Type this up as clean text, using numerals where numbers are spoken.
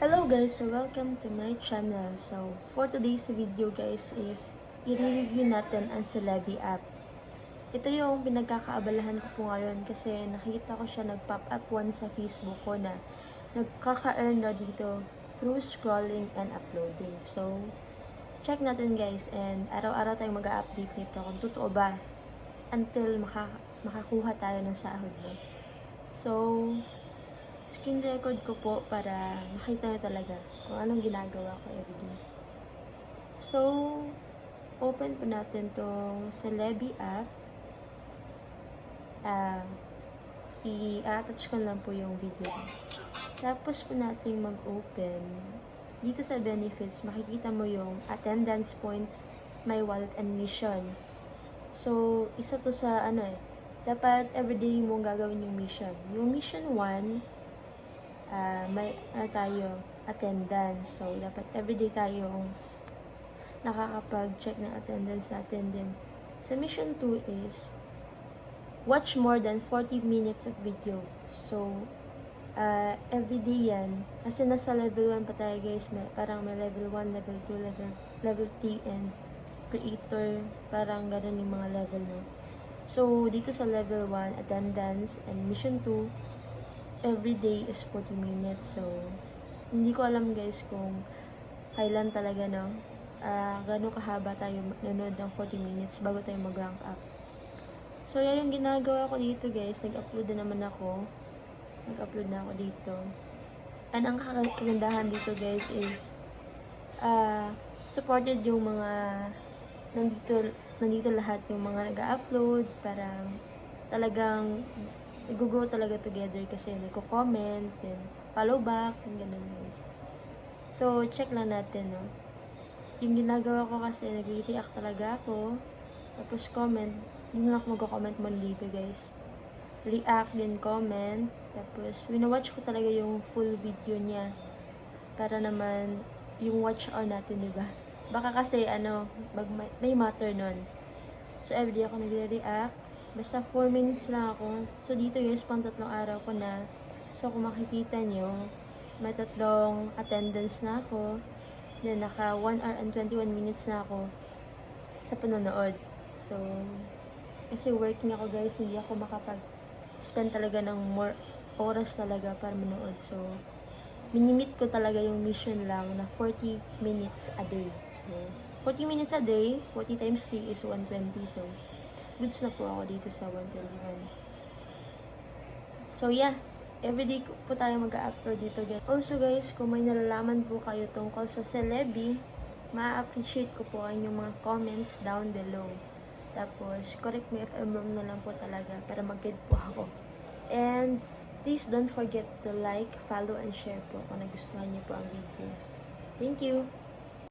Hello guys, so welcome to my channel. So for today's video guys is i-review natin ang Celebi app. Ito yung pinagkakaabalahan ko po ngayon kasi nakita ko siya nag-pop up once sa Facebook ko na nagkaka-earn na dito through scrolling and uploading. So check natin guys, and araw-araw tayong mag-update nito kung totoo ba until makakuha tayo ng sahod mo. So screen record ko po para makita nyo talaga kung anong ginagawa ko everyday. So, open po natin tong Celebi app. I-attach ko lang po yung video. Tapos po natin mag-open. Dito sa benefits, makikita mo yung attendance points, my wallet, and mission. So, isa to sa dapat everyday mong gagawin yung mission. Yung mission 1, may tayo attendance. So, dapat everyday tayong nakakapag-check ng attendance natin din. Sa mission 2 is watch more than 40 minutes of video. So, everyday yan. Kasi nasa level 1 pa tayo guys. Parang may level 1, level 2, level 3, and creator. Parang ganun yung mga level no. So, dito sa level 1, attendance, and mission 2, every day is 40 minutes. So, hindi ko alam guys kung kailan talaga gano'ng kahaba tayo nanood ng 40 minutes bago tayo mag-rank up. So, yan yung ginagawa ko dito guys. Nag-upload na ako dito. And ang kagandahan dito guys is supported yung mga nandito lahat yung mga nag-upload. Parang talagang nag-grow talaga together kasi nagko-comment, then follow back, and ganun guys. So, check lang natin, no. Yung ginagawa ko kasi, nag-react talaga ako, tapos comment, hindi na ako mag-comment mo dito guys. React, then comment, tapos winawatch ko talaga yung full video niya, para naman, yung watch hour natin, diba? Baka kasi, may matter nun. So, everyday ako nagre-react, basta 4 minutes lang ako. So, dito guys, pang 3 araw ko na. So, kung makikita nyo, may 3 attendance na ako. Then, naka 1 hour and 21 minutes na ako sa panonood. So, kasi working ako guys, hindi ako makapag-spend talaga ng more oras talaga para manood. So, minimit ko talaga yung mission lang na 40 minutes a day. So, 40 minutes a day, 40 times 3 is 120. So, goods na po ako dito sa 121. So, yeah. Everyday po tayo mag-upload dito, guys. Also, guys, kung may nalalaman po kayo tungkol sa Celebi, ma-appreciate ko po ang inyong mga comments down below. Tapos, correct me if I'm wrong na lang po talaga para mag-guide po ako. And, please don't forget to like, follow, and share po kung nagustuhan niyo po ang video. Thank you!